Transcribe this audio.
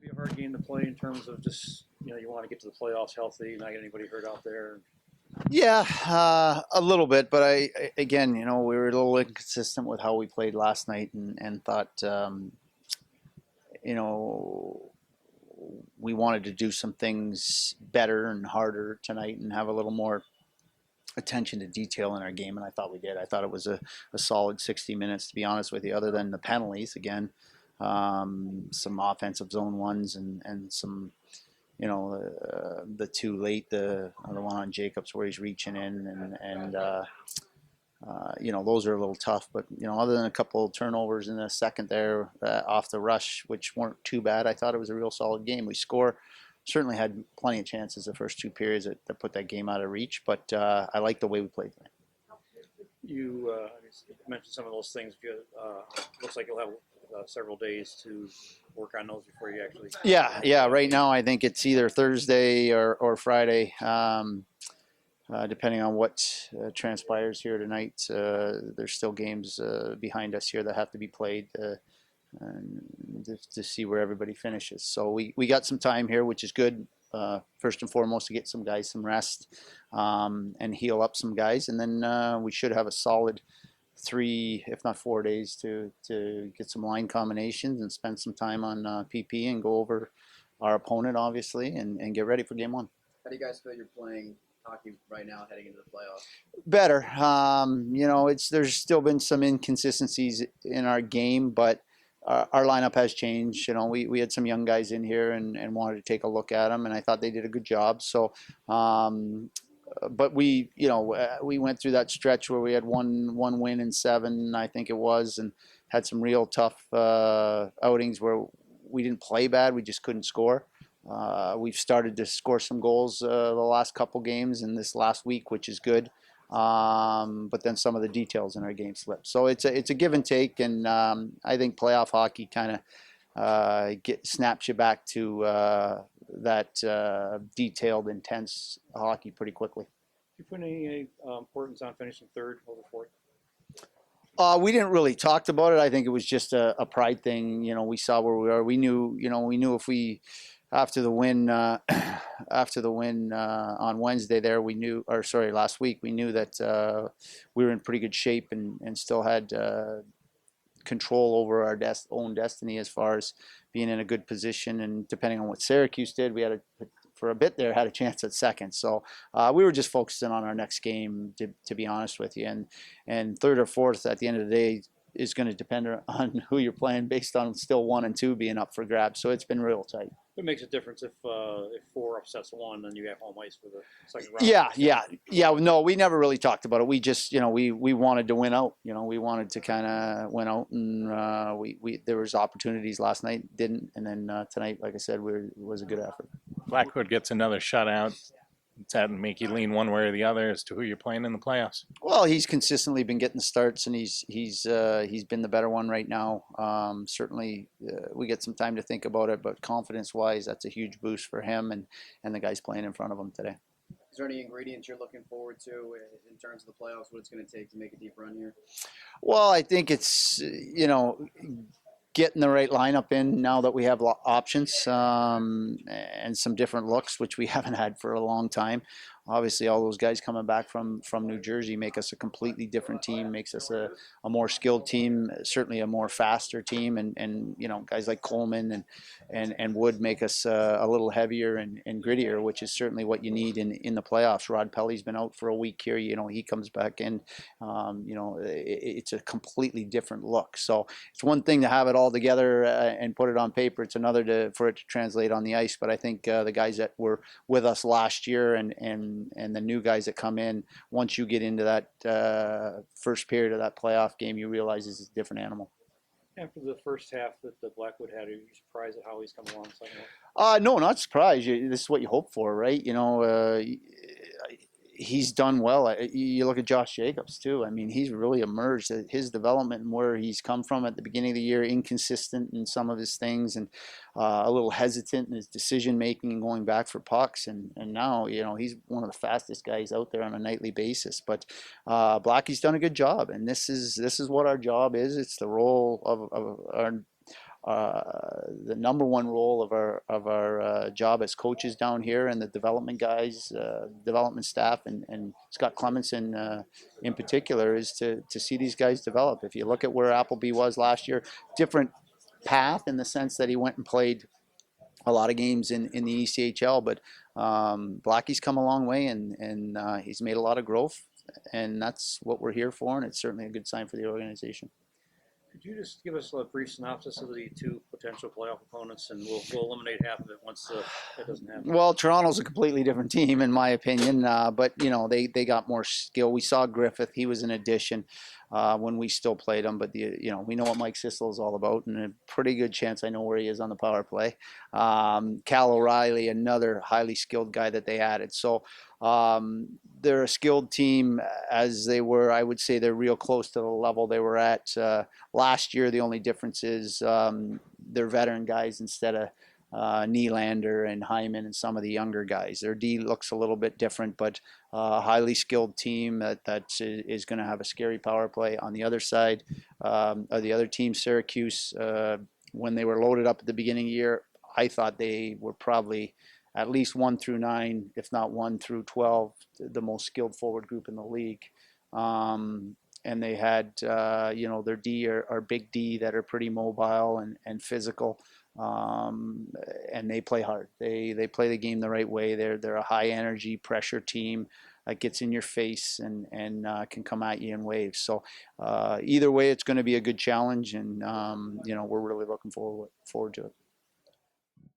to be a hard game to play in terms of just you want to get to the playoffs healthy, not get anybody hurt out there. Yeah, a little bit, but again, we were a little inconsistent with how we played last night, and thought, you know, we wanted to do some things better and harder tonight, and have a little more attention to detail in our game, and I thought we did. I thought it was a solid 60 minutes, to be honest with you, other than the penalties. Again, some offensive zone ones, and some, the two late, the one on Jacobs where he's reaching in, and those are a little tough. But other than a couple of turnovers in the second there off the rush, which weren't too bad, I thought it was a real solid game. We certainly had plenty of chances the first two periods that put that game out of reach. But I like the way we played tonight. You mentioned some of those things. Looks like you'll have several days to work on those before you actually. Yeah. Right now, I think it's either Thursday or Friday, depending on what transpires here tonight. There's still games behind us here that have to be played to see where everybody finishes. So we got some time here, which is good. First and foremost, to get some guys some rest and heal up some guys, and then we should have a solid 3, if not 4 days to get some line combinations and spend some time on PP and go over our opponent, obviously, and get ready for game one. How do you guys feel you're playing hockey right now heading into the playoffs? Better. There's still been some inconsistencies in our game, but our lineup has changed. We had some young guys in here and wanted to take a look at them, and I thought they did a good job. So, but we went through that stretch where we had one win in 7, I think it was, and had some real tough outings where we didn't play bad, we just couldn't score. We've started to score some goals the last couple games and this last week, which is good. But then some of the details in our game slipped. So it's a give and take, and I think playoff hockey kind of snaps you back to that detailed, intense hockey pretty quickly. Do you put any importance on finishing third over fourth? We didn't really talk about it. I think it was just a pride thing. We saw where we are. We knew if we, after the win on Wednesday there, last week, we knew that we were in pretty good shape and still had control over our own destiny as far as being in a good position. And depending on what Syracuse did, we for a bit there had a chance at second. So we were just focusing on our next game, to be honest with you. And third or fourth at the end of the day is going to depend on who you're playing, based on still 1 and 2 being up for grabs. So it's been real tight. It makes a difference if 4 upsets 1, then you have home ice for the second round. Yeah. No, we never really talked about it. We just, we wanted to win out. We wanted to kind of win out, and we there was opportunities last night, didn't, and then tonight, like I said, it was a good effort. Blackwood gets another shutout. Does that make you lean one way or the other as to who you're playing in the playoffs? Well, he's consistently been getting starts, and he's been the better one right now. Certainly, we get some time to think about it, but confidence-wise, that's a huge boost for him and the guys playing in front of him today. Is there any ingredients you're looking forward to in terms of the playoffs, what it's going to take to make a deep run here? Well, I think it's, getting the right lineup in now that we have options and some different looks, which we haven't had for a long time. Obviously, all those guys coming back from New Jersey make us a completely different team, makes us a more skilled team, certainly a more faster team, and guys like Coleman and Wood make us a little heavier and grittier, which is certainly what you need in the playoffs. Rod Pelly's been out for a week here. He comes back in. It's a completely different look. So it's one thing to have it all together and put it on paper. It's another for it to translate on the ice. But I think the guys that were with us last year and the new guys that come in, once you get into that first period of that playoff game, you realize it's a different animal. After the first half that the Blackwood had, are you surprised at how he's come along second half? No, not surprised. This is what you hope for, right? He's done well. You look at Josh Jacobs too. I mean, he's really emerged. His development and where he's come from at the beginning of the year, inconsistent in some of his things, and a little hesitant in his decision making and going back for pucks. And now, he's one of the fastest guys out there on a nightly basis. But Blackie's done a good job, and this is what our job is. It's the role of the number one role of our job as coaches down here, and the development guys, development staff, and Scott Clemenson in particular, is to see these guys develop. If you look at where Appleby was last year, different path in the sense that he went and played a lot of games in the ECHL, but Blackie's come a long way, and he's made a lot of growth, and that's what we're here for, and it's certainly a good sign for the organization. Could you just give us a brief synopsis of the two potential playoff opponents, and we'll eliminate half of it once that doesn't happen? Well, Toronto's a completely different team, in my opinion, but they got more skill. We saw Griffith; he was an addition when we still played him, but we know what Mike Sissel is all about, and a pretty good chance I know where he is on the power play. Cal O'Reilly, another highly skilled guy that they added. So they're a skilled team, as they were. I would say they're real close to the level they were at last year. The only difference is they're veteran guys instead of Nylander and Hyman and some of the younger guys. Their D looks a little bit different, but a highly skilled team that is going to have a scary power play. On the other side, the other team, Syracuse, when they were loaded up at the beginning of the year, I thought they were probably at least 1 through 9, if not 1 through 12, the most skilled forward group in the league. And they had, their D are big D that are pretty mobile and physical. And they play hard. They play the game the right way. They're a high energy pressure team that gets in your face and can come at you in waves. So either way, it's going to be a good challenge, and we're really looking forward to it.